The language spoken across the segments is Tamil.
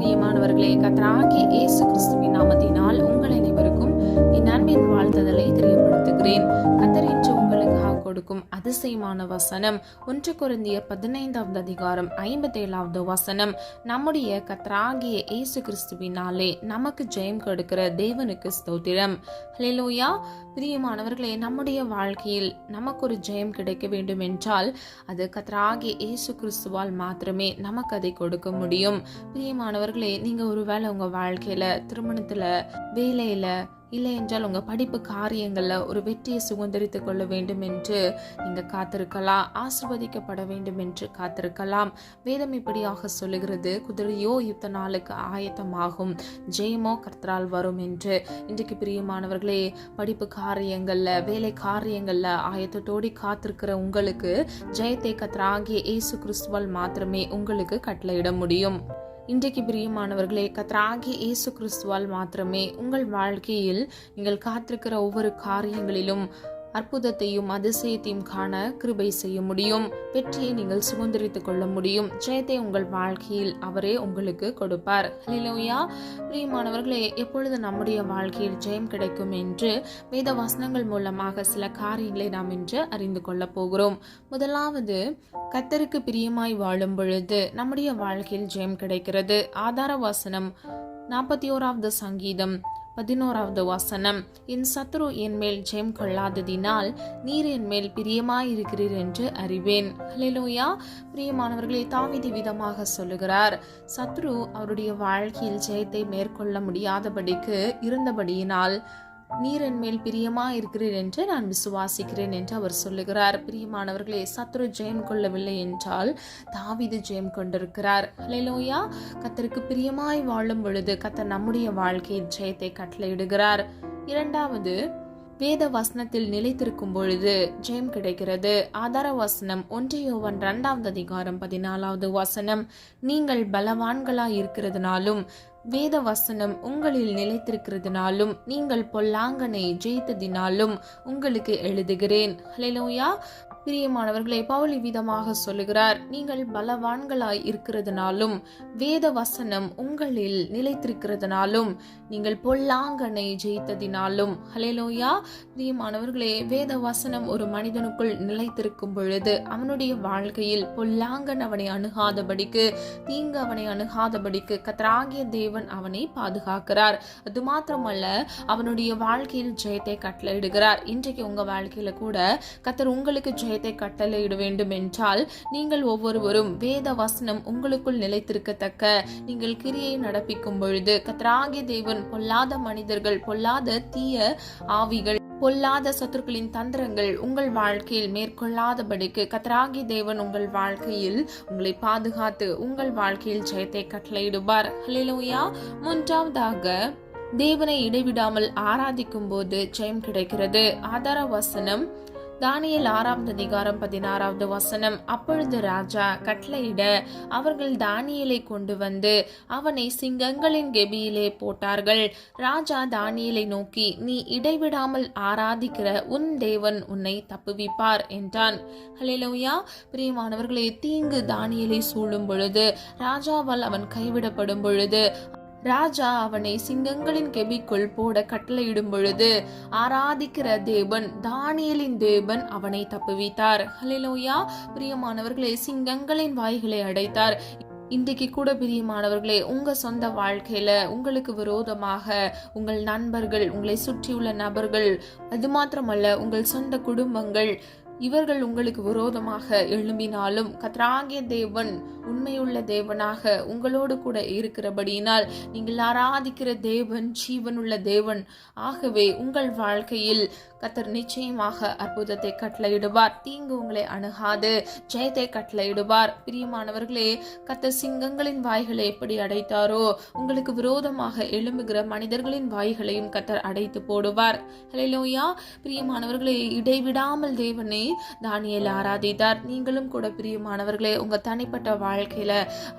பிரியமானவர்களே, கர்த்தராகிய இயேசு கிறிஸ்துவின் நாமத்தினால் உங்கள் அனைவருக்கும் என் அன்பின் வாழ்த்துதலை தெரியப்படுத்துகிறேன். கர்த்தர் இன்று உங்களுக்காக கொடுக்கும் அதிசயமான வசனம் 1 கொரிந்தியர் 15வது அதிகாரம் 57வது வசனம். நம்முடைய கர்த்தராகிய இயேசு கிறிஸ்துவினாலே நமக்கு ஜெயம் கொடுக்கிற தேவனுக்கு ஸ்தோத்திரம். ஹல்லேலூயா. பிரியமானவர்களே, நம்முடைய வாழ்க்கையில் நமக்கு ஒரு ஜெயம் கிடைக்க வேண்டும் என்றால் அது கர்த்தராகிய இயேசு கிறிஸ்துவால் மாத்திரமே நமக்கு அதை கொடுக்க முடியும். பிரியமானவர்களே, நீங்க ஒருவேளை உங்க வாழ்க்கையில, திருமணத்துல, வேலையில, இல்லை என்றால் உங்க படிப்பு காரியங்கள்ல ஒரு வெற்றியை சுதந்திரித்துக் கொள்ள வேண்டும் என்று நீங்க காத்திருக்கலாம். ஆசீர்வதிக்கப்பட வேண்டும் என்று காத்திருக்கலாம். வேதம் இப்படியாக சொல்லுகிறது, குதிரையோ யுத்த நாளுக்கு ஆயத்தமாகும், ஜெயமோ கர்த்தரால் வரும் என்று. இன்றைக்கு பிரியமானவர்களே, படிப்பு காரியங்கள்ல, வேலை காரியங்கள்ல ஆயத்தத்தோடி காத்திருக்கிற உங்களுக்கு ஜெயத்தை கர்த்தராகிய இயேசு கிறிஸ்துவால் மாத்திரமே உங்களுக்கு கட்டளையிட முடியும். இன்றைக்கு பிரியமானவர்களே, கர்த்தராகிய இயேசு கிறிஸ்துவால் மாத்திரமே உங்கள் வாழ்க்கையில் நீங்கள் காத்திருக்கிற ஒவ்வொரு காரியங்களிலும் அற்புதத்தையும் அதிசயத்தையும் காண கிருபை செய்ய முடியும். வெற்றியை நீங்கள் சுதந்திரித்துக் கொள்ள முடியும். ஜெயத்தை உங்கள் வாழ்க்கையில் அவரே உங்களுக்கு கொடுப்பார். ஹல்லேலூயா. பிரியமானவர்களே, எப்பொழுது நம்முடைய வாழ்க்கையில் ஜெயம் கிடைக்கும் என்று வேத வசனங்கள் மூலமாக சில காரியங்களை நாம் இன்று அறிந்து கொள்ள போகிறோம். முதலாவது, கர்த்தருக்கு பிரியமாய் வாழும் பொழுது நம்முடைய வாழ்க்கையில் ஜெயம் கிடைக்கிறது. ஆதார வசனம் 41வது சங்கீதம் 11வது வசனம். என் சத்துரு என் மேல் ஜெயம் கொள்ளாததினால் நீர் என் மேல் பிரியமாயிருக்கிறீர் என்று அறிவேன். ஹல்லேலூயா. பிரியமானவர்களே, தாவீது விதமாக சொல்லுகிறார், சத்துரு அவருடைய வாழ்க்கையில் ஜெயத்தை மேற்கொள்ள முடியாதபடிக்கு இருந்தபடியினால் நீர் என் மேல் பிரியமா இருக்கிறீர் என்று நான் விசுவாசிக்கிறேன் என்று அவர் சொல்லுகிறார். பிரியமானவர்களே, சத்துரு ஜெயம் கொள்ளவில்லை என்றால் தாவீது ஜெயம் கொண்டிருக்கிறார். ஹல்லேலூயா. கர்த்தருக்கு பிரியமாய் வாழும் பொழுது கர்த்தர் நம்முடைய வாழ்க்கையில் ஜெயத்தை கட்டளையிடுகிறார். இரண்டாவது, வேத வசனத்தில் நிலைத்திருக்கும் பொழுது ஜெயம் கிடைக்கிறது. ஆதார வசனம் 1 யோவான் 2வது அதிகாரம் 14வது வசனம். நீங்கள் பலவான்களாய் இருக்கிறதுனாலும் வேத வசனம் உங்களில் நிலைத்திருக்கிறதுனாலும் நீங்கள் பொல்லாங்கனை ஜெயித்ததினாலும் உங்களுக்கு எழுதுகிறேன். ஹல்லேலூயா. பிரியமானவர்களே, பவுல் விதமாக சொல்லுகிறார், நீங்கள் பலவான்களாய் இருக்கிறதுனாலும் வேத வசனம் உங்களில் நிலைத்திருக்கிறதுனாலும் நீங்கள் பொல்லாங்கனை ஜெயித்ததினாலும். ஹல்லேலூயா. பிரியமானவர்களே, வேத வசனம் ஒரு மனிதனுக்குள் நிலைத்திருக்கும் பொழுது அவனுடைய வாழ்க்கையில் பொல்லாங்கன் அவனை அணுகாதபடிக்கு, தீங்கு அவனை அணுகாதபடிக்கு கர்த்தராகிய தேவன் அவனை பாதுகாக்கிறார். அது மாத்திரமல்ல, அவனுடைய வாழ்க்கையில் ஜெயத்தை கட்டளையிடுகிறார். இன்றைக்கு உங்க வாழ்க்கையில கூட கர்த்தர் உங்களுக்கு ஜெயத்தை கட்டளையிட வேண்டும் என்றால் நீங்கள் ஒவ்வொருவரும் வேத வசனம் உங்களுக்குள் நிலைத்திருக்கத்தக்க நீங்கள் கிரியை நடப்பிக்கும் பொழுது கர்த்தராகிய தேவன் பொல்லாத மனிதர்கள், பொல்லாத தீய ஆவிகள், பொல்லாத சத்துருக்களின் தந்திரங்கள் உங்கள் வாழ்க்கையில் மேற்கொள்ளாதபடிக்கு கர்த்தராகிய தேவன் உங்கள் வாழ்க்கையில் உங்களை பாதுகாத்து உங்கள் வாழ்க்கையில் ஜெயத்தை கட்டளையிடுவார். ஹல்லேலூயா. மூன்றாவதாக, தேவனை இடைவிடாமல் ஆராதிக்கும் போது ஜெயம் கிடைக்கிறது. ஆதார வசனம் தானியேல் 6வது அதிகாரம் 16வது வசனம். அப்பொழுது ராஜா கட்டளையிட அவர்கள் தானியேலை கொண்டு வந்து அவனை சிங்கங்களின் கெபியிலே போட்டார்கள். ராஜா தானியேலை நோக்கி, நீ இடைவிடாமல் ஆராதிக்கிற உன் தேவன் உன்னை தப்புவிப்பார் என்றான். ஹல்லேலூயா. பிரியமானவர்களே, தீங்கு தானியேலை சூழும் பொழுது, ராஜாவால் அவன் கைவிடப்படும் பொழுது, ராஜா அவனை சிங்கங்களின் கெபிக்குள் போட கட்டளையிடும் பொழுது ஆராதிக்கிற தேவன், தானியேலின் தேவன் அவனை தப்புவித்தார். ஹல்லேலூயா. பிரியமானவர்களே, சிங்கங்களின் வாய்களை அடைத்தார். இன்றைக்கு கூட பிரியமானவர்களே, உங்க சொந்த வாழ்க்கையில உங்களுக்கு விரோதமாக உங்கள் நண்பர்கள், உங்களை சுற்றியுள்ள நபர்கள், அது மாத்திரமல்ல உங்கள் சொந்த குடும்பங்கள், இவர்கள் உங்களுக்கு விரோதமாக எழும்பினாலும் கர்த்தராகிய தேவன் உண்மையுள்ள தேவனாக உங்களோடு கூட இருக்கிறபடியினால் நீங்கள் ஆராதிக்கிற தேவன் ஜீவனுள்ள தேவன். ஆகவே உங்கள் வாழ்க்கையில் கர்த்தர் நிச்சயமாக அற்புதத்தை கட்டளையிடுவார். தீங்கு உங்களை அணுகாது, ஜெயத்தை கட்டளையிடுவார். பிரியமானவர்களே, கர்த்தர் சிங்கங்களின் வாய்களை எப்படி அடைத்தாரோ உங்களுக்கு விரோதமாக எழும்புகிற மனிதர்களின் வாய்களையும் கர்த்தர் அடைத்து போடுவார். ஹல்லேலூயா. பிரியமானவர்களே, இடைவிடாமல் தேவனை தானியேல் ஆராதித்தார். நீங்களும் கூட பிரியமானவர்களே, உங்க தனிப்பட்ட வாழ்க்கையில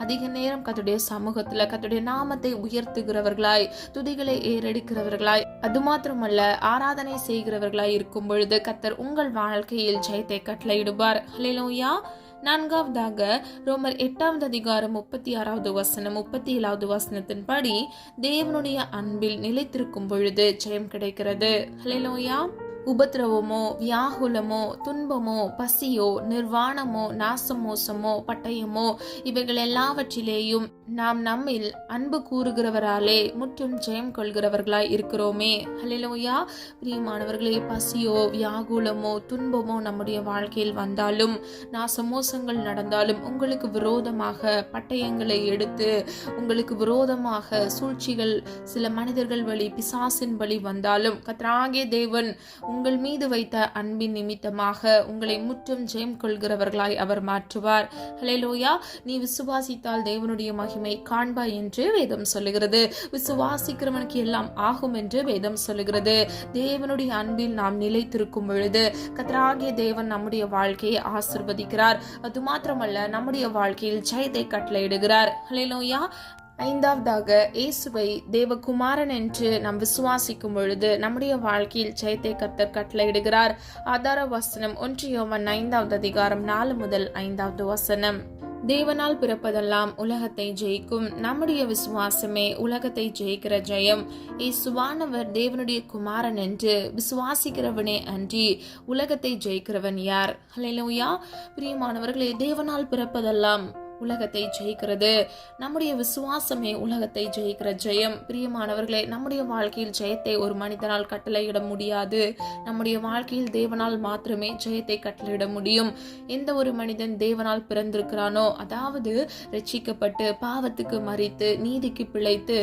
அதிக நேரம் கர்த்தருடைய சமூகத்துல கர்த்தருடைய நாமத்தை உயர்த்துகிறவர்களாய், துதிகளை ஏறெடுக்கிறவர்களாய், அது மாத்திரமல்ல ஆராதனை செய்கிறவர்களாய் இருக்கும் பொழுது கர்த்தர் உங்கள் வாழ்க்கையில் ஜெயத்தை கட்டளையிடுவார். ஹல்லேலூயா. நான்காவதாக ரோமர் 8வது அதிகாரம் 36வது வசனம் 37வது வசனத்தின்படி தேவனுடைய அன்பில் நிலைத்திருக்கும் பொழுது ஜெயம் கிடைக்கிறது. ஹல்லேலூயா. உபத்திரவமோ, வியாகுலமோ, துன்பமோ, பசியோ, நிர்வாணமோ, நாசமோசமோ, பட்டயமோ, இவைகள் எல்லாவற்றிலேயும் நாம் நம்மில் அன்பு கூறுகிறவராலே முற்றும் ஜெயம் கொள்கிறவர்களாய் இருக்கிறோமே. ஹல்லேலூயா. பிரியமானவர்களே, பசியோ, வியாகுலமோ, துன்பமோ நம்முடைய வாழ்க்கையில் வந்தாலும், நாசமோசங்கள் நடந்தாலும், உங்களுக்கு விரோதமாக பட்டயங்களை எடுத்து உங்களுக்கு விரோதமாக சூழ்ச்சிகள் சில மனிதர்கள் வழி பிசாசின் வழி வந்தாலும், கர்த்தராகிய தேவன் உங்கள் மீது வைத்த அன்பின் நிமித்தமாக உங்களை முற்றும் ஜெயம் கொள்கிறவர்களாய் அவர் மாற்றுவார். ஹல்லேலூயா. நீ விசுவாசித்தால் தேவனுடைய மகிமை காண்பாய் என்று வேதம் சொல்லுகிறது. விசுவாசிக்கிறவனுக்கு எல்லாம் ஆகும் என்று வேதம் சொல்லுகிறது. தேவனுடைய அன்பில் நாம் நிலைத்திருக்கும் பொழுது கர்த்தராகிய தேவன் நம்முடைய வாழ்க்கையை ஆசீர்வதிக்கிறார். அது மாத்திரமல்ல, நம்முடைய வாழ்க்கையில் ஜெயத்தை கட்டளையிடுகிறார். ஹல்லேலூயா. ஐந்தாவதாக, இயேசுவை தேவகுமாரன் என்று நாம் விசுவாசிக்கும் பொழுது நம்முடைய வாழ்க்கையில் ஜெயத்தை கர்த்தர் கட்டளையிடுகிறார். ஆதார வசனம் 1 யோவான் 5வது அதிகாரம் 4 முதல் 5வது வசனம். தேவனால் பிறப்பதெல்லாம் உலகத்தை ஜெயிக்கும். நம்முடைய விசுவாசமே உலகத்தை ஜெயிக்கிற ஜெயம். இயேசுவானவர் தேவனுடைய குமாரன் என்று விசுவாசிக்கிறவனே அன்றி உலகத்தை ஜெயிக்கிறவன் யார்? ஹல்லேலூயா. பிரியமானவர்களே, தேவனால் பிறப்பதெல்லாம் உலகத்தை ஜெயிக்கிறது. நம்முடைய விசுவாசமே உலகத்தை ஜெயிக்கிற ஜெயம். பிரியமானவர்களே, நம்முடைய வாழ்க்கையில் ஜெயத்தை ஒரு மனிதனால் கட்டளையிட முடியாது. நம்முடைய வாழ்க்கையில் தேவனால் மாத்திரமே ஜெயத்தை கட்டளையிட முடியும். எந்த ஒரு மனிதன் தேவனால் பிறந்திருக்கிறானோ, அதாவது ரட்சிக்கப்பட்டு பாவத்துக்கு மரித்து நீதிக்கு பிழைத்து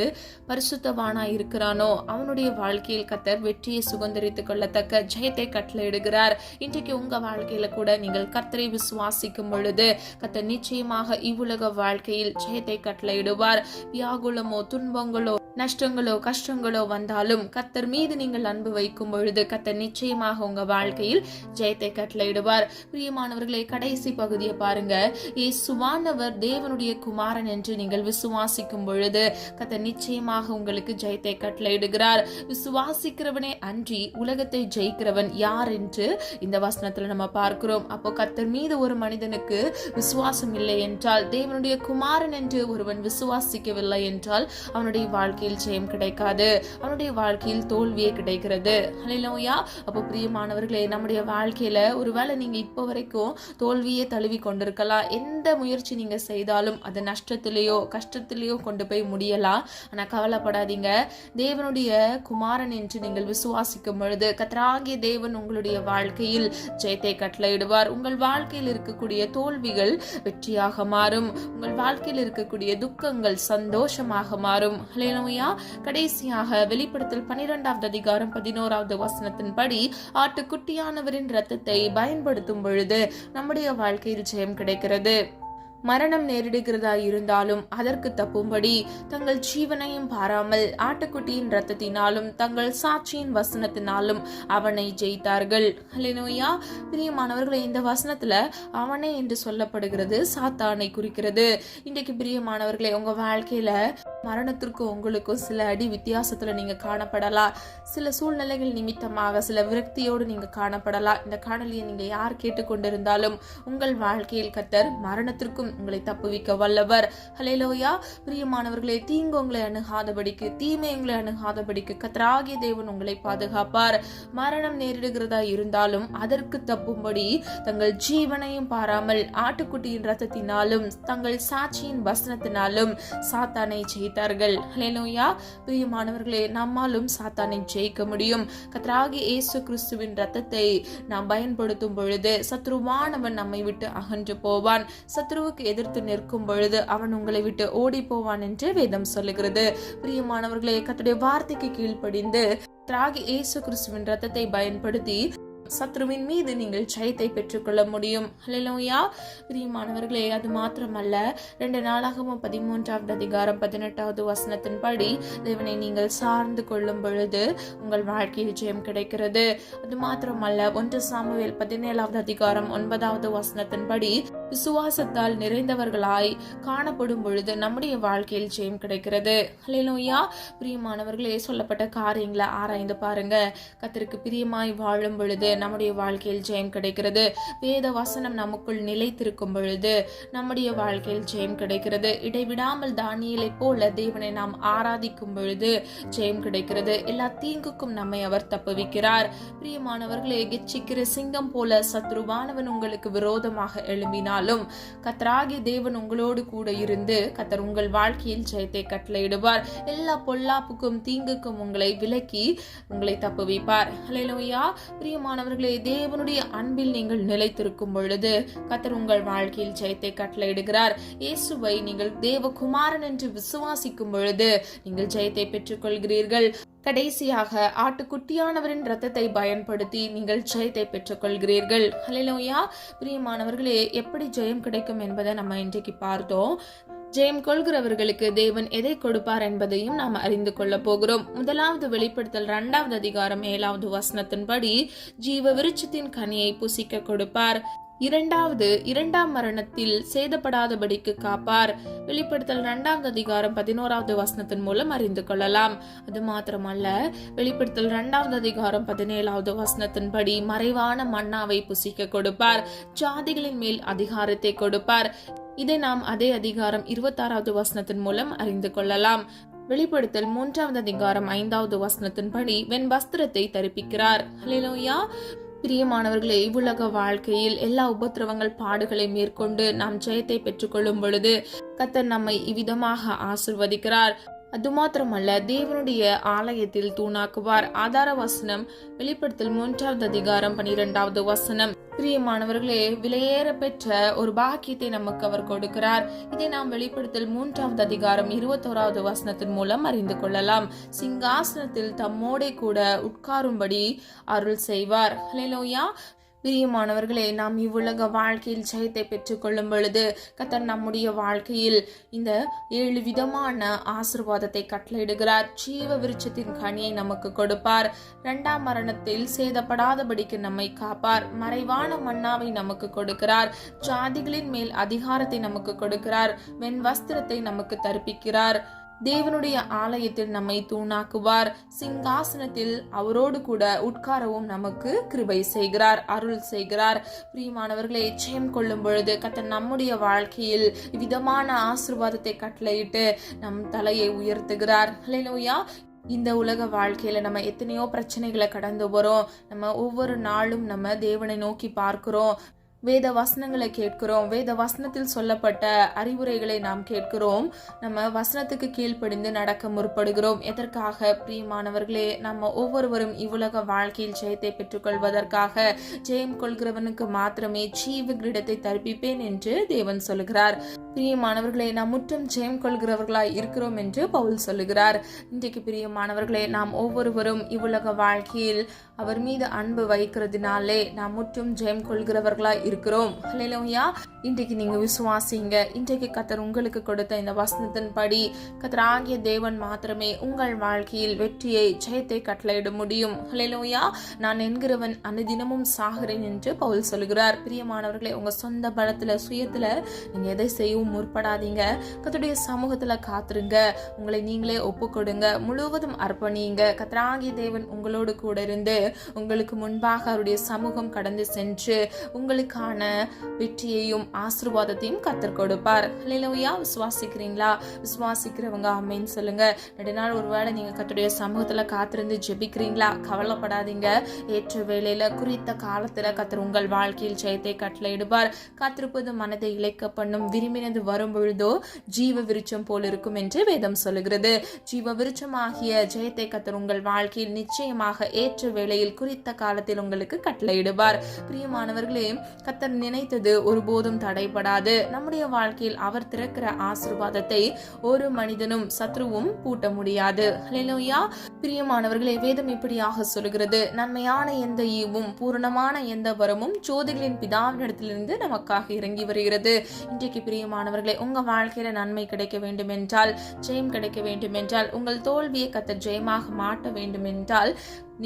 பரிசுத்தவானாய் இருக்கிறானோ, அவனுடைய வாழ்க்கையில் கர்த்தர் வெற்றியை சுதந்தரித்துக் கொள்ளத்தக்க ஜெயத்தை கட்டளையிடுகிறார். இன்றைக்கு உங்க வாழ்க்கையில கூட நீங்கள் கர்த்தரை விசுவாசிக்கும் பொழுது கர்த்தர் நிச்சயமாக இவ்வுலக வாழ்க்கையில் ஜெயத்தை கட்டளையிடுவார். வியாகுலமோ, துன்பங்களோ, நஷ்டங்களோ, கஷ்டங்களோ வந்தாலும் கர்த்தர் மீது நீங்கள் அன்பு வைக்கும் பொழுது கர்த்தர் நிச்சயமாக உங்க வாழ்க்கையில் ஜெயத்தை கட்டளையிடுவார். பிரியமானவர்களே, கடைசி பகுதியை பாருங்க. இயேசுவானவர் தேவனுடைய குமாரன் என்று நீங்கள் விசுவாசிக்கும் பொழுது கர்த்தர் நிச்சயமாக உங்களுக்கு ஜெயத்தை கட்டளையிடுகிறார். விசுவாசிக்கிறவனே அன்றி உலகத்தை ஜெயிக்கிறவன் யார் என்று இந்த வசனத்துல நம்ம பார்க்கிறோம். அப்போ கர்த்தர் மீது ஒரு மனிதனுக்கு விசுவாசம் இல்லை என்றால், தேவனுடைய குமாரன் என்று ஒருவன் விசுவாசிக்கவில்லை என்றால் அவனுடைய வாழ்க்கையில் ஜெயம் கிடைக்காது. அவனுடைய வாழ்க்கையில் தோல்வியே கிடைக்கிறது. ஹல்லேலூயா. அப்போ பிரியமானவர்களே, நம்முடைய வாழ்க்கையில ஒருவேளை நீங்க இப்போ வரைக்கும் தோல்வியே தழுவி கொண்டிருக்கலாம். எந்த முயற்சி நீங்க செய்தாலும் அது நஷ்டத்திலேயோ கஷ்டத்திலேயோ கொண்டு போய் முடியலாம். ஆனா கவலைப்படாதீங்க. தேவனுடைய குமாரன் என்று நீங்கள் விசுவாசிக்கும் பொழுது கர்த்தராகிய தேவன் உங்களுடைய வாழ்க்கையில் ஜெயத்தை கட்டளையிடுவார். உங்கள் வாழ்க்கையில் இருக்கக்கூடிய தோல்விகள் வெற்றியாக மாறும். உங்கள் வாழ்க்கையில் இருக்கக்கூடிய துக்கங்கள் சந்தோஷமாக மாறும். ஹல்லேலூயா. கடைசியாக வெளிப்படுத்தல் 12வது அதிகாரம் 11வது வசனத்தின்படி ஆட்டுக்குட்டியானவரின் இரத்தத்தை பயன்படுத்தும் பொழுது நம்முடைய வாழ்க்கையில் ஜெயம் கிடைக்கிறது. மரணம் நேரிடுகிறதா இருந்தாலும் அதற்கு தப்பும்படி தங்கள் ஜீவனையும் பாராமல் ஆட்டுக்குட்டியின் இரத்தத்தினாலும் தங்கள் சாட்சியின் வசனத்தினாலும் அவனை ஜெயித்தார்கள். ஹல்லேலூயா. பிரியமானவர்களே, இந்த வசனத்துல அவனே என்று சொல்லப்படுகிறது சாத்தானை குறிக்கிறது. இன்றைக்கு பிரியமானவர்களே, உங்க வாழ்க்கையில மரணத்திற்கும் உங்களுக்கும் சில அடி வித்தியாசத்துல நீங்க காணப்படலாம். சில சூழ்நிலைகள் நிமித்தமாக சில விரக்தியோடு நீங்க காணப்படலாம். இந்த காணொலியை நீங்க யார் கேட்டுக்கொண்டிருந்தாலும் உங்கள் வாழ்க்கையில் கர்த்தர் மரணத்திற்கும் உங்களை தப்புவிக்க வல்லவர். ஹல்லேலூயா. பிரியமானவர்களே, தீங்கு உங்களை அணுகாதபடிக்கு, தீமை உங்களை அணுகாதபடிக்கு கர்த்தராகிய தேவன் உங்களை பாதுகாப்பார். மரணம் நேரிடுகிறதா இருந்தாலும் அதற்கு தப்பும்படி தங்கள் ஜீவனையும் பாராமல் ஆட்டுக்குட்டியின் இரத்தத்தினாலும் தங்கள் சாட்சியின் வசனத்தினாலும் சாத்தானை ஜெயித்தார்கள். ஹல்லேலூயா. பிரியமானவர்களே, நம்மாலும் சாத்தானை ஜெயிக்க முடியும். கர்த்தராகிய இயேசு கிறிஸ்துவின் இரத்தத்தை நாம் பயன்படுத்தும் பொழுது சத்ருவானவன் நம்மை விட்டு அகன்று போவான். சத்ருவுக்கு எதிர்த்து நிற்கும் பொழுது அவன் உங்களை விட்டு ஓடி போவான் என்று வேதம் சொல்லுகிறது. பிரியமானவர்களே, கர்த்தருடைய வார்த்தைக்கு கீழ்ப்படிந்து கர்த்தராகிய இயேசு கிறிஸ்துவின் இரத்தத்தை பயன்படுத்தி சத்ருவின் மீது நீங்கள் ஜெயத்தை பெற்றுக்கொள்ள முடியும். ஹல்லேலூயா. பிரியமானவர்களே, அது மாத்திரமல்ல, 2 நாளாகமம் 13வது அதிகாரம் 18வது வசனத்தின்படி தேவனை நீங்கள் சார்ந்து கொள்ளும் பொழுது உங்கள் வாழ்க்கையில் ஜெயம் கிடைக்கிறது. அது மாத்திரமல்ல, 1 சாமுவேல் 17வது அதிகாரம் 9வது வசனத்தின்படி விசுவாசத்தால் நிறைந்தவர்களாய் காணப்படும் பொழுது நம்முடைய வாழ்க்கையில் ஜெயம் கிடைக்கிறது. ஹல்லேலூயா. பிரியமானவர்களே, சொல்லப்பட்ட காரியங்களை ஆராய்ந்து பாருங்க. கர்த்தருக்கு பிரியமாய் வாழும் பொழுது நம்முடைய வாழ்க்கையில் ஜெயம் கிடைக்கிறது. வேத வசனம் நமக்குள் நிலைத்திருக்கும் பொழுது நம்முடைய வாழ்க்கையில் ஜெயம் கிடைக்கிறது. இடைவிடாமல் தானியேலை போல தேவனை நாம் ஆராதிக்கும் பொழுது ஜெயம் கிடைக்கிறது. எல்லா தீங்குக்கும் நம்மை அவர் தப்புவிக்கிறார். பிரியமானவர்களே, கெச்சிக்கிற சிங்கம் போல சத்ருவானவன் உங்களுக்கு விரோதமாக எழும்பினாலும் கர்த்தராகிய தேவன் உங்களோடு கூட இருந்து கர்த்தர் உங்கள் வாழ்க்கையில் ஜெயத்தை கட்டளையிடுவார். எல்லா பொல்லாப்புக்கும் தீங்குக்கும் உங்களை விலக்கி உங்களை தப்புவிப்பார். ஹல்லேலூயா. பிரியமானவர்களே, தேவனுடைய அன்பில் நீங்கள் நிலைத்திருக்கும் பொழுது கர்த்தர் உங்கள் வாழ்க்கையில் ஜெயத்தை கட்டளையிடுகிறார். இயேசுவை நீங்கள் தேவகுமாரன் என்று விசுவாசிக்கும் பொழுது நீங்கள் ஜெயத்தை பெற்றுக் கொள்கிறீர்கள். கடைசியாக ஆட்டுக்குட்டியானவரின் இரத்தத்தை பயன்படுத்தி நீங்கள் ஜெயத்தை பெற்றுக் கொள்கிறீர்கள். ஹல்லேலூயா. பிரியமானவர்களே, எப்படி ஜெயம் கிடைக்கும் என்பதை நம்ம இன்றைக்கு பார்த்தோம். ஜெயம் கொள்கிறவர்களுக்கு தேவன் எதை கொடுப்பார் என்பதையும் நாம் அறிந்து கொள்ள போகிறோம். முதலாவது வெளிப்படுத்தல் 2வது அதிகாரம் 7வது வசனத்தின்படி ஜீவ விருட்சத்தின் கனியை புசிக்க கொடுப்பார். இரண்டாம் மரணத்தில் சேதப்படாதபடிக்கு காப்பார். வெளிப்படுத்தல் 2வது அதிகாரம் 11வது வசனத்தின் மூலம் அறிந்து கொள்ளலாம். அது மாத்திரமல்ல, வெளிப்படுத்தல் 2வது அதிகாரம் 17வது வசனத்தின்படி மறைவான மன்னாவை புசிக்க கொடுப்பார். ஜாதிகளின் மேல் அதிகாரத்தை கொடுப்பார். இதை நாம் அதே அதிகாரம் 26வது வசனத்தின் மூலம் அறிந்து கொள்ளலாம். வெளிப்படுத்தல் 3வது அதிகாரம் 5வது வசனத்தின்படி வெண் வஸ்திரத்தை தரிப்பிக்கிறார். ஹல்லேலூயா. பிரியமானவர்களே, இவ்வுலக வாழ்க்கையில் எல்லா உபத்திரவங்கள் பாடுகளை மேற்கொண்டு நாம் ஜெயத்தை பெற்றுக்கொள்ளும் பொழுது கர்த்தர் நம்மை இவ்விதமாக ஆசிர்வதிக்கிறார். அது மாத்திரமல்ல, தேவனுடைய ஆலயத்தில் தூணாக்குவார். ஆதார வசனம் வெளிப்படுத்தல் 3வது அதிகாரம் 12வது வசனம். பிரியமானவர்களே, விலையேற பெற்ற ஒரு பாக்கியத்தை நமக்கு அவர் கொடுக்கிறார். இதை நாம் வெளிப்படுத்தல் 3வது அதிகாரம் 21வது வசனத்தின் மூலம் அறிந்து கொள்ளலாம். சிங்காசனத்தில் தம்மோடே கூட உட்காரும்படி அருள் செய்வார். ஹல்லேலூயா. பிரியமானவர்களே, நாம் இவ்வுலக வாழ்க்கையில் ஜெயத்தை பெற்றுக் கொள்ளும் பொழுது கர்த்தர் நம்முடைய வாழ்க்கையில் இந்த 7 விதமான ஆசீர்வாதத்தை கட்டளையிடுகிறார். ஜீவ விருட்சத்தின் கனியை நமக்கு கொடுப்பார். 2ஆம் மரணத்தில் சேதப்படாதபடிக்கு நம்மை காப்பார். மறைவான மன்னாவை நமக்கு கொடுக்கிறார். ஜாதிகளின் மேல் அதிகாரத்தை நமக்கு கொடுக்கிறார். வெண் வஸ்திரத்தை நமக்கு தரிப்பிக்கிறார். தேவனுடைய ஆலயத்தில் நம்மை தூணாக்குவார். சிங்காசனத்தில் அவரோடு கூட உட்காரவும் நமக்கு கிருபை செய்கிறார், அருள் செய்கிறார். பிரியமானவர்களை, ஜெயம் கொள்ளும் பொழுது கர்த்தர் நம்முடைய வாழ்க்கையில் விதமான ஆசீர்வாதத்தை கட்டளையிட்டு நம் தலையை உயர்த்துகிறார். ஹல்லேலூயா. இந்த உலக வாழ்க்கையில நம்ம எத்தனையோ பிரச்சனைகளை கடந்து வரோம். நம்ம ஒவ்வொரு நாளும் நம்ம தேவனை நோக்கி பார்க்கிறோம். வேத வசனங்களை கேட்கிறோம். வேத வசனத்தில் சொல்லப்பட்ட அறிவுரைகளை நாம் கேட்கிறோம். நம்ம வசனத்துக்கு கீழ்ப்படிந்து நடக்க முற்படுகிறோம். எதற்காக? பிரியமானவர்களே, நம்ம ஒவ்வொருவரும் இவ்வுலக வாழ்க்கையில் ஜெயத்தை பெற்றுக்கொள்வதற்காக. ஜெயம் கொள்கிறவனுக்கு மாத்திரமே ஜீவ கிரீடத்தை தரிப்பிப்பேன் என்று தேவன் சொல்லுகிறார். பிரியமானவர்களே, நாம் முற்றும் ஜெயம் கொள்கிறவர்களாய் இருக்கிறோம் என்று பவுல் சொல்லுகிறார். இன்றைக்கு பிரியமானவர்களே, நாம் ஒவ்வொருவரும் இவ்வுலக வாழ்க்கையில் அவர் மீது அன்பு வைக்கிறதுனாலே நாம் முற்றும் ஜெயம் கொள்கிறவர்களாய் இருக்கிறோம். ஹல்லேலூயா. இன்றைக்கு நீங்க விசுவாசிங்க. இன்றைக்கு கர்த்தர் உங்களுக்கு கொடுத்த இந்த வசனத்தின்படி கர்த்தராகிய தேவன் மாத்திரமே உங்கள் வாழ்க்கையில் வெற்றியை ஜெயத்தை கட்டளையிட முடியும். ஹல்லேலூயா. நான் என்கிறவன் அனுதினமும் சாகிறேன் என்று பவுல் சொல்லுகிறார். பிரியமானவர்களே, உங்க சொந்த பலத்துல சுயத்துல நீங்க எதை செய்யவும் முற்படாதீங்க. கர்த்தருடைய சமூகத்துல காத்துருங்க. உங்களை நீங்களே ஒப்பு கொடுங்க. முழுவதும் அர்ப்பணிங்க. கர்த்தராகிய தேவன் உங்களோடு கூட இருந்து உங்களுக்கு முன்பாக அவருடைய சமூகம் கடந்து சென்று உங்களுக்கான வெற்றியையும் ஆசீர்வாதத்தையும் கர்த்தர் கொடுப்பார். ஹல்லேலூயா. விசுவாசிக்கிறீங்களா? விசுவாசிக்கிறவங்க ஆமென் சொல்லுங்க. நடுநாள் ஒருவேளை நீங்க கர்த்தருடைய சமூகத்துல காத்திருந்து ஜெபிக்கிறீங்களா? கவலைப்படாதீங்க. ஏற்ற வேளையில குறித்த காலத்துல கர்த்தர் உங்கள் வாழ்க்கையில் ஜெயத்தை கட்டளையிடுவார். காத்திருப்பது மனதை இளைக்க பண்ணும், விரும்பினது வரும் பொழுதோ ஜீவ விருட்சம் போல் இருக்கும் என்று வேதம் சொல்லுகிறது. ஜீவ விருட்சமாகிய ஜெயத்தை கர்த்தர் உங்கள் வாழ்க்கையில் நிச்சயமாக ஏற்ற வேளையில் குறித்த காலத்தில் உங்களுக்கு கட்டளையிடுவார். பிரியமானவர்களே, கர்த்தர் நினைத்தது ஒருபோதும் தடைபடாது. நம்முடைய வாழ்க்கையில் அவர் திறக்கிற ஆசீர்வாதத்தை ஒரு மனிதனும் சத்ருவும் பூட்ட முடியாது. ஹல்லேலூயா. பிரியமானவர்களே, வேதம் இப்படியாக சொல்கிறது, நன்மையான எந்த ஈவும் பூரணமான எந்த வரமும் ஜோதிகளின் பிதாவினிடத்திலிருந்து நமக்காக இறங்கி வருகிறது. இன்றைக்கு பிரியமானவர்களே, உங்க வாழ்க்கையில நன்மை கிடைக்க வேண்டும் என்றால், ஜெயம் கிடைக்க வேண்டும் என்றால், உங்கள் தோல்வியை கர்த்தர் ஜெயமாக மாட்ட வேண்டும் என்றால்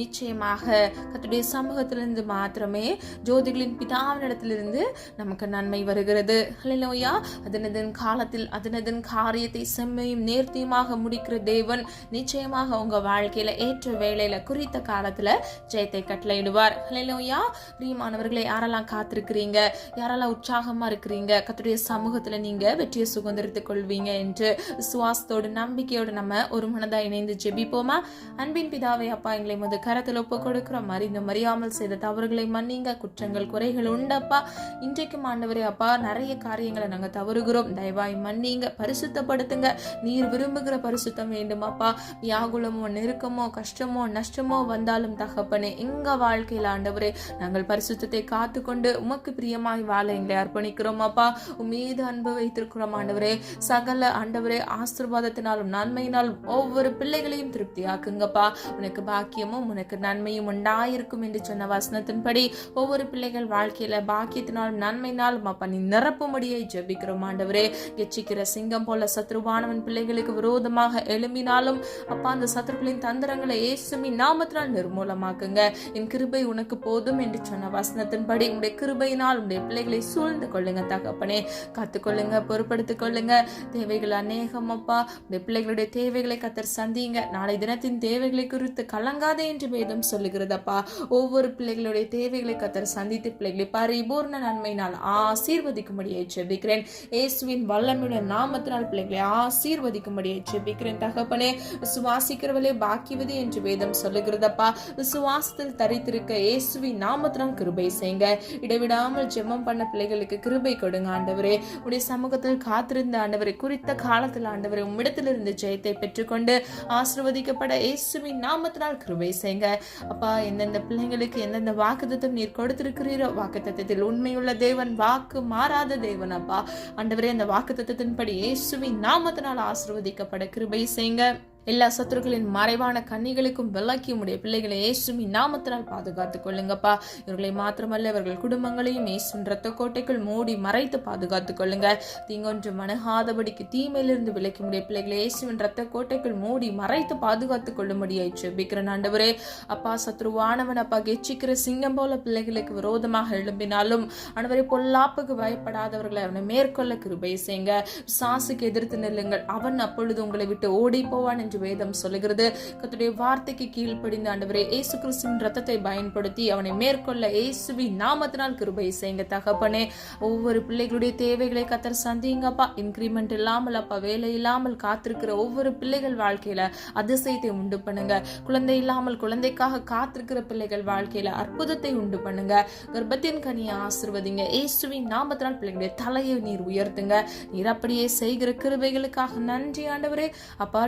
நிச்சயமாக கர்த்தருடைய சமூகத்திலிருந்து மாத்திரமே ஜோதிகளின் பிதாவினிடத்திலிருந்து நமக்கு நன்மை வருகிறது. ஹல்லேலூயா. அதனதன் காலத்தில் அதனதன் காரியத்தை செம்மையும் நேர்த்தியுமாக முடிக்கிற தேவன் நிச்சயமாக உங்க வாழ்க்கையில ஏற்ற வேளையில குறித்த காலத்துல ஜெயத்தை கட்டளையிடுவார். ஹல்லேலூயா. பிரியமானவர்களை, யாரெல்லாம் காத்திருக்கிறீங்க, யாரெல்லாம் உற்சாகமா இருக்கிறீங்க, கர்த்தருடைய சமூகத்துல நீங்க வெற்றியை சுதந்திரத்துக் கொள்வீங்க என்று விசுவாசத்தோடு நம்பிக்கையோடு நம்ம ஒரு மனதா இணைந்து ஜெபிப்போமா? அன்பின் பிதாவே, அப்பா, எங்களை முத கரத்தில் ஒப்பு கொடுக்கிறோம். அறிந்தும் அறியாமல் செய்த தவறுகளை மன்னிங்க. குற்றங்கள் குறைகள் உண்டப்பா. இன்றைக்கும் ஆண்டவரே அப்பா, நிறைய காரியங்களை நாங்க தவறுகிறோம். தயவாய் மன்னிங்க, பரிசுத்தப்படுத்துங்க. நீர் விரும்புகிற பரிசுத்தம் வேண்டுமாப்பா. வியாகுலமோ நெருக்கமோ கஷ்டமோ நஷ்டமோ வந்தாலும் தகப்பனே, எங்க வாழ்க்கையில் ஆண்டவரே நாங்கள் பரிசுத்தத்தை காத்துக்கொண்டு உமக்கு பிரியமாய் வாழ எங்களை அர்ப்பணிக்கிறோம் அப்பா. உம்மீது அன்பு வைத்திருக்கிறோம் ஆண்டவரே. சகல ஆண்டவரே ஆசீர்வாதத்தினாலும் நன்மையினாலும் ஒவ்வொரு பிள்ளைகளையும் திருப்தியாக்குங்கப்பா. உனக்கு பாக்கியமும் உனக்கு நன்மையும் உண்டாயிருக்கும் என்று சொன்ன வசனத்தின்படி ஒவ்வொரு பிள்ளைகள் வாழ்க்கையில பாக்கியத்தினாலும் நன்மையினாலும் அப்பா நீ நிரப்பும்படியை ஜெபிக்கிறோம் ஆண்டவரே. கெச்சிக்கிற சிங்கம் போல சத்ருவானவன் பிள்ளைகளுக்கு விரோதமாக எழும்பினாலும் அப்பா, அந்த சத்ருக்களின் தந்திரங்களை இயேசுவின் நாமத்தினால் நிர்மூலமாக்குங்க. என் கிருபை உனக்கு போதும் என்று சொன்ன வசனத்தின்படி உடைய கிருபையினால் உடைய பிள்ளைகளை சூழ்ந்து கொள்ளுங்க தகப்பனே. காத்துக்கொள்ளுங்க, பொறுப்படுத்திக் கொள்ளுங்க. தேவைகள் அநேகம் அப்பா. உடைய பிள்ளைகளுடைய தேவைகளை கர்த்தர் சந்திங்க. நாளை தினத்தின் தேவைகளை குறித்து கலங்காதே என்று வேதம் சொல்லுகிறதப்பா. ஒவ்வொரு பிள்ளைகளுடைய தேவைகளை கர்த்தர் சந்தித்து பிள்ளைகளை பரிபூர்ண நன்மையினால் ஆசீர்வதிக்கும்படியை ஜெபிக்கிறேன். இயேசுவின் வல்லமையுள்ள நாமத்தினால் பிள்ளைகளை ஆசீர்வதிக்கும்படியை ஜெபிக்கிறேன் தகப்பனே. விசுவாசிக்கிறவளே பாக்கியவதி என்று வேதம் சொல்லுகிறதப்பா. விசுவாசத்தில் தரித்திருக்க இயேசுவின் நாமத்தினால் கிருபை செய்யுங்க. இடைவிடாமல் ஜெபம் பண்ண பிள்ளைகளுக்கு கிருபை கொடுங்க ஆண்டவரே. உடைய சமூகத்தில் காத்திருந்த ஆண்டவரை குறித்த காலத்தில் ஆண்டவரை உம்மிடத்திலிருந்து ஜெயத்தை பெற்றுக்கொண்டு ஆசீர்வதிக்கப்பட இயேசுவின் நாமத்தினால் கிருபை செய்யுங்க அப்பா. எந்தெந்த பிள்ளைங்களுக்கு எந்தெந்த வாக்குத்தத்தம் நீர் கொடுத்திருக்கிறீரோ, வாக்குத்தத்தத்தில் உண்மையுள்ள தேவன், வாக்கு மாறாத தேவன் அப்பா. ஆண்டவரே, அந்த வாக்குத்தத்தத்தின்படி இயேசுவின் நாமத்தினால் ஆசீர்வதிக்கப்பட கிருபை செய்யுங்க. எல்லா சத்துருக்களின் மறைவான கண்ணிகளுக்கும் விலக்கி உடைய பிள்ளைகளை இயேசுவின் நாமத்தினால் பாதுகாத்துக் கொள்ளுங்கப்பா. இவர்களை மாத்திரமல்ல, இவர்கள் குடும்பங்களையும் இயேசுவின் இரத்த கோட்டைக்குள் மூடி மறைத்து பாதுகாத்துக் கொள்ளுங்க. தீங்கொன்று மனகாதபடிக்கு தீமையிலிருந்து விலக்கி உடைய பிள்ளைகளை இயேசுவின் இரத்த கோட்டைக்குள் மூடி மறைத்து பாதுகாத்துக் கொள்ளும்படியாய் ஜெபிக்கிறேன் ஆண்டவரே. அப்பா, சத்ருவானவன் அப்பா கெச்சிக்கிற சிங்கம் போல பிள்ளைகளுக்கு விரோதமாக எழும்பினாலும் ஆண்டவரே, பொல்லாப்புக்கு பயப்படாதவர்களை அவனை மேற்கொள்ள கிருபை செய்யுங்க. பிசாசுக்கு எதிர்த்து நில்லுங்கள், அவன் அப்பொழுது உங்களை விட்டு ஓடி போவான் என்று வேதம் சொல்லுகிறது. கர்த்தருடைய வார்த்தைக்கு கீழ்ப்படிந்து ஆண்டவரே இயேசு கிறிஸ்துவின் ரத்தத்தை பயன்படுத்தி அவனை மேற்கொள்ள இயேசுவின் நாமத்தினால் கிருபை செய்யுங்க தகப்பனே. ஒவ்வொரு பிள்ளைகளுடைய தேவைகளை கர்த்தர் சந்திங்கப்பா. இன்கிரிமெண்ட் இல்லாமல் அப்பா, வேலை இல்லாமல் காத்திருக்கிற ஒவ்வொரு பிள்ளைகள் வாழ்க்கையில அதிசயத்தை உண்டு பண்ணுங்க. குழந்தை இல்லாமல் குழந்தைக்காக காத்திருக்கிற பிள்ளைகள் வாழ்க்கையில அற்புதத்தை உண்டு பண்ணுங்க. கர்ப்பத்தின் கனியை ஆசீர்வதிங்க. இயேசுவின் நாமத்தினால் பிள்ளைகளுடைய தலையை நீர் உயர்த்துங்க. நீர் அப்படியே செய்கிற கிருபைகளுக்காக நன்றி ஆண்டவரே. அப்பா,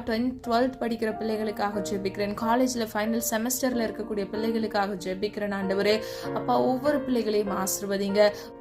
12th படிக்கிற பிள்ளைகளுக்காக ஜெபிக்கிறேன். காலேஜ்ல ஃபைனல் செமஸ்டர்ல இருக்கக்கூடிய பிள்ளைகளுக்காக ஜெபிக்கிறேன் ஆண்டவரே. அப்பா, ஒவ்வொரு பிள்ளைகளையும் ஆசீர்வதிங்க.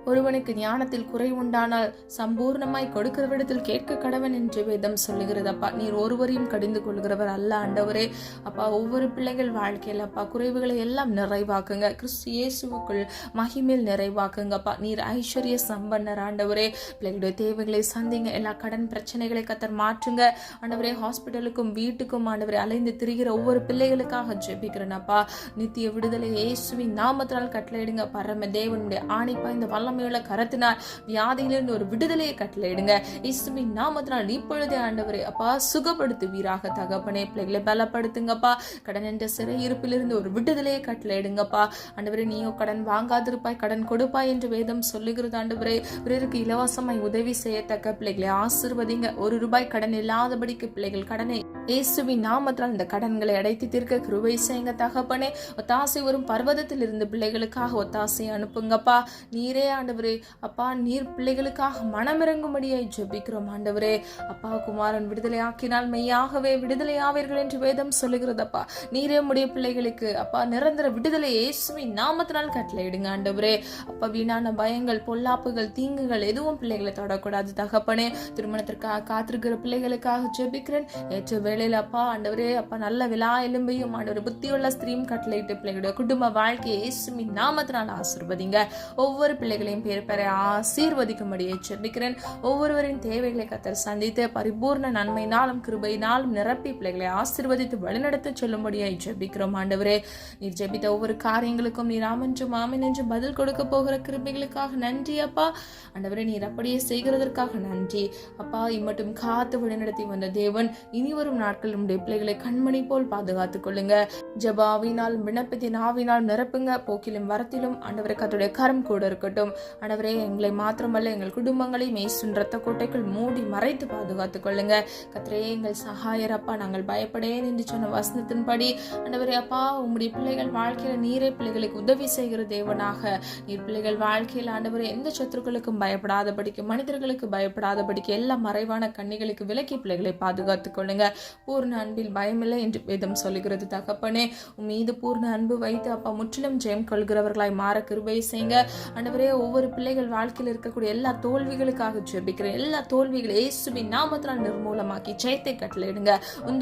ஒருவனுக்கு ஞானத்தில் குறை உண்டானால் சம்பூர்ணமாய் கொடுக்கிறவிடத்தில் கேட்க கடவன் என்று வேதம் சொல்லுகிறது அப்பா. நீர் ஒருவரையும் கடிந்து கொள்கிறவர் அல்ல ஆண்டவரே. அப்பா, ஒவ்வொரு பிள்ளைகள் வாழ்க்கையில் அப்பா குறைவுகளை எல்லாம் நிறைவாக்குங்க. கிறிஸ்து இயேசுவுக்குள் மகிமேல் நிறைவாக்குங்கப்பா. நீர் ஐஸ்வர்ய சம்பன்னர் ஆண்டவரே. பிள்ளைகளுடைய தேவைகளை சந்திங்க. எல்லா கடன் பிரச்சனைகளை கர்த்தர் மாற்றுங்க ஆண்டவரே. ஹாஸ்பிட்டலுக்கும் வீட்டுக்கும் ஆண்டவரே அலைந்து திரிகிற ஒவ்வொரு பிள்ளைகளுக்காக ஜெபிக்கிறேன் அப்பா. நித்திய விடுதலை இயேசுவின் நாமத்தினால் கட்டளையிடுங்க. பரம தேவனுடைய ஆணிப்பா இந்த வல்லமையுள்ள கரத்தினால் வியாதியிலிருந்து ஒரு விடுதலையை கட்டளையிடுங்க. இயேசுவின் நாமத்தினால் இப்பொழுதே ஆண்டவரே அப்பா சுகப்படுத்துவீராக தகப்பனே. பிள்ளைகளை பலப்படுத்துங்கப்பா. கடன் என்ற சிறை இருப்பிலிருந்து ஒரு விடுதலையை கட்டளையிடுங்கப்பா. ஆண்டவரே, நீயோ கடன் வாங்காதிருப்பாய், கடன் கொடுப்பாய் என்று வேதம் சொல்லுகிறது ஆண்டவரே. பிறருக்கு இலவசமாய் உதவி செய்யத்தக்க பிள்ளைகளை ஆசீர்வதிங்க. ₹1 கடன் இல்லாதபடிக்கு பிள்ளைகள் கடனை இயேசுவின் நாமத்தினால் இந்த கடன்களை அடைத்து தீர்க்க கிருபை செய்யுங்க தகப்பனே. ஒத்தாசை வரும் பர்வதத்தில் இருந்து பிள்ளைகளுக்காக ஒத்தாசை அனுப்புங்கப்பா. நீரே ஆண்டவரே அப்பா, நீர் பிள்ளைகளுக்காக மனமிறங்கும்படியாய் ஜெபிக்கிறோம் ஆண்டவரே. அப்பா, குமாரன் விடுதலை ஆக்கினால் மெய்யாகவே விடுதலை ஆவீர்கள் என்று வேதம் சொல்லுகிறதப்பா. நீரே உடைய பிள்ளைகளுக்கு அப்பா நிரந்தர விடுதலை இயேசுவின் நாமத்தினால் கட்டளையிடுங்க ஆண்டவரே. அப்பா, வீணான பயங்கள், பொல்லாப்புகள், தீங்குகள் எதுவும் பிள்ளைகளை தொடக்கூடாது தகப்பனே. திருமணத்திற்காக காத்திருக்கிற பிள்ளைகளுக்காக ஜெபிக்கிறேன். ஏற்ற வேளையில் அப்பா ஆண்டவரே அப்பா நல்ல விழா எலும்பையும் ஆண்டவரே புத்தியுள்ள ஸ்திரீம் கட்டளையிட்டு பிள்ளைகளுடைய குடும்ப வாழ்க்கையை இயேசுவின் நாமத்தினால் ஆசீர்வதிங்க. ஒவ்வொரு பிள்ளைகளையும் பிள்ளைகளையும் பேர் பெற ஆசீர்வதிக்கும்படியே ஜெபிக்கிறேன். ஒவ்வொருவரின் தேவைகளை கர்த்தர் சந்தித்து பரிபூர்ண நன்மையினாலும் கிருபையினாலும் நிரப்பி பிள்ளைகளை ஆசீர்வதித்து வழிநடத்த சொல்லும்படியாய் ஜெபிக்கிறோம். ஆண்டவரே, நீர் ஜெபித்த ஒவ்வொரு காரியங்களுக்கும் நீர் ஆமென்றும் ஆமென் என்று பதில் கொடுக்க போகிற கிருபைகளுக்காக நன்றி அப்பா. ஆண்டவரே, நீர் அப்படியே செய்கிறதற்காக நன்றி அப்பா. இம்மட்டும் காத்து வழிநடத்தி வந்த தேவன் இனி வரும் நாட்கள் நம்முடைய பிள்ளைகளை கண்மணி போல் பாதுகாத்துக் கொள்ளுங்க. ஜெபாவினால் விண்ணப்பத்தின் ஆவினால் நிரப்புங்க. போக்கிலும் வரத்திலும் ஆண்டவரே கர்த்தருடைய கரம் கூட இருக்கட்டும். ஆண்டவரே, எங்களை மாத்திரமல்ல எங்கள் குடும்பங்களை மேய்சுன் ரத்த கோட்டைக்குள் மூடி மறைத்து பாதுகாத்துக் கொள்ளுங்க. கர்த்தரே, எங்கள் சகாயர் அப்பா. நாங்கள் பயப்படேன் என்று சொன்ன வசனத்தின்படி ஆண்டவரே அப்பா, உம்முடைய பிள்ளைகள் வாழ்க்கையில நீரே பிள்ளைகளுக்கு உதவி செய்கிற தேவனாக நீர் பிள்ளைகள் வாழ்க்கையில் ஆண்டவரே எந்த சத்துருக்களுக்கும் பயப்படாதபடிக்கு, மனிதர்களுக்கு பயப்படாதபடிக்கு, எல்லா மறைவான கண்ணிகளுக்கு விலக்கி பிள்ளைகளை பாதுகாத்துக் கொள்ளுங்க. பூர்ண அன்பில் பயமில்லை என்று வேதம் சொல்லுகிறது தகப்பனே. மீது பூர்ண அன்பு வைத்து அப்பா முற்றிலும் ஜெயம் கொள்கிறவர்களாய் மாற கிருபை செய்யுங்க. ஆண்டவரே, ஒவ்வொரு பிள்ளைகள் வாழ்க்கையில் இருக்கக்கூடிய எல்லா தோல்விகளுக்காக ஜெபிக்கிறேன். எல்லா தோல்விகளை இயேசுவின் நாமத்தினால் நிர்மூலமாக்கி ஜெயத்தை கட்டளையிடுங்க.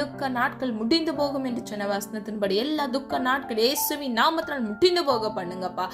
துக்க நாட்கள் முடிந்து போகும் என்று சொன்ன வசனத்தின்படி எல்லா துக்க நாட்கள் இயேசுவின் நாமத்தினால் முடிந்து போக பண்ணுங்கப்பா.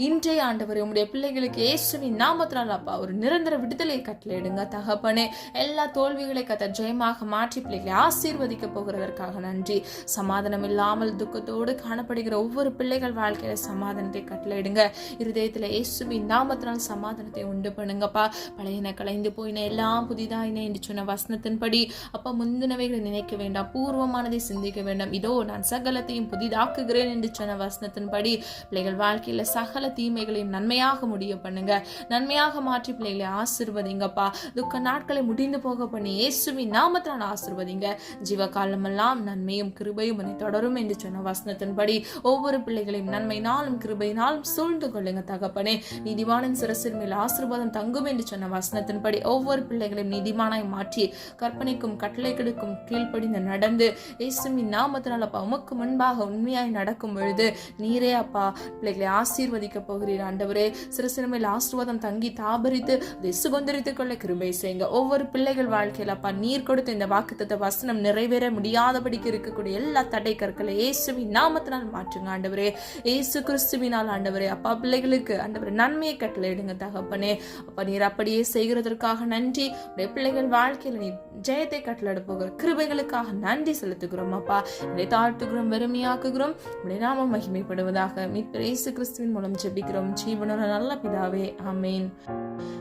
இன்றைய ஆண்டவரே, உம்முடைய பிள்ளைகளுக்கு இயேசுவின் நாமத்தினால் அப்பா ஒரு நிரந்தர விடுதலை கட்டளையிடுங்க தகப்பனே. எல்லா தோல்விகளை கர்த்தர் ஜெயமாக மாற்றி பிள்ளைகளை ஆசீர்வதிக்க போகிறதற்காக நன்றி. சமாதானம் இல்லாமல் துக்கத்தோடு காணப்படுகிற ஒவ்வொரு பிள்ளைகள் வாழ்க்கையில சமாதானத்தை கட்டளையிடுங்க. இருதயத்துல இயேசுவின் நாமத்தினால் சமாதானத்தை உண்டு பண்ணுங்கப்பா. பழையன கலைந்து போயின எல்லாம் புதிதாயின என்று சொன்ன வசனத்தின்படி அப்பா முந்தினவைகளை நினைக்க வேண்டாம், பூர்வமானதை சிந்திக்க வேண்டாம். இதோ நான் சகலத்தையும் புதிதாக்குகிறேன் என்று சொன்ன வசனத்தின்படி பிள்ளைகள் வாழ்க்கையில சகல தீமைகளையும் நன்மையாக முடிய பண்ணுங்க. நன்மையாக மாற்றி பிள்ளைகளை ஆசீர்வதிங்கப்பா. துக்க நாட்களை முடிந்து போக பண்ணி இயேசுவின் நாமத்தினால் ஆசீர்வதிங்க. ஜீவகாலமெல்லாம் நன்மையும் கிருபையும் உன்னை தொடரும் என்று சொன்ன வசனத்தின்படி ஒவ்வொரு பிள்ளைகளையும் நன்மையினாலும் கிருபையினாலும் சூழ்ந்து கொள்ளுங்க தகப்பனே. நீதிமானின் சிரசின் மேல் ஆசீர்வாதம் தங்கும் என்று சொன்ன வசனத்தின்படி ஒவ்வொரு பிள்ளைகளையும் நீதிமானாய் மாற்றி கற்பனைக்கும் கட்டளைகளுக்கும் கீழ்ப்படிந்து நடந்து இயேசுவின் நாமத்தினால் அப்பா உமக்கு முன்பாக உண்மையாய் நடக்கும் பொழுது நீரே அப்பா பிள்ளைகளை ஆசீர்வதிக்க போகிறீர். ஆண்டவரே, சிறுசிறு மேல் ஆசீர்வாதம் தங்கி தாபரித்து அதை சுதந்திரித்துக் கொள்ள கிருபை செய்யுங்க. ஒவ்வொரு பிள்ளைகள் வாழ்க்கையில் அப்பா நீர் கொடுத்த இந்த வாக்குத்தத்த வசனம் நிறைவேற முடியாதபடிக்கு இருக்கக்கூடிய எல்லா தடை கற்களை இயேசுவின் நாமத்தினால் மாற்றுங்க ஆண்டவரே. இயேசு கிறிஸ்துவினால் ஆண்டவரே அப்பா பிள்ளைகளுக்கு ஆண்டவரே நன்மையை கட்டளையிடுங்க தகப்பனே. அப்பா நீர் அப்படியே செய்கிறதற்காக நன்றி. உடைய பிள்ளைகள் வாழ்க்கையில் நீர் ஜெயத்தை கட்டளையிட போகிற கிருபைகளுக்காக நன்றி செலுத்துகிறோம் அப்பா. இதை தாழ்த்துகிறோம், வெறுமையாக்குகிறோம். உடைய நாமம் மகிமைப்படுவதாக மீட்பர் இயேசு கிறிஸ்துவின் மூலம் ஜெபிக்கிறோம் ஜீவனுள்ள நல்ல பிதாவே, ஆமேன்.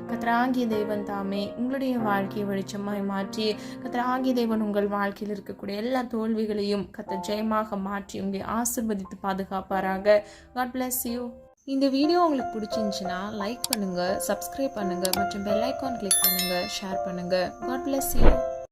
கர்த்தராகிய தேவன் தாமே உங்களுடைய வாழ்க்கையை வெளிச்சமாய் மாற்றி கர்த்தராகிய தேவன் உங்கள் வாழ்க்கையில் இருக்கக்கூடிய எல்லா தோல்விகளையும் கர்த்தர் ஜெயமாக மாற்றி உங்களை ஆசீர்வதித்து பாதுகாப்பாராக. God bless you. இந்த வீடியோ உங்களுக்கு பிடிச்சிருந்துச்சுன்னா லைக் பண்ணுங்க, சப்ஸ்கிரைப் பண்ணுங்க மற்றும் பெல் ஐகான் கிளிக் பண்ணுங்க, ஷேர் பண்ணுங்க. God bless you.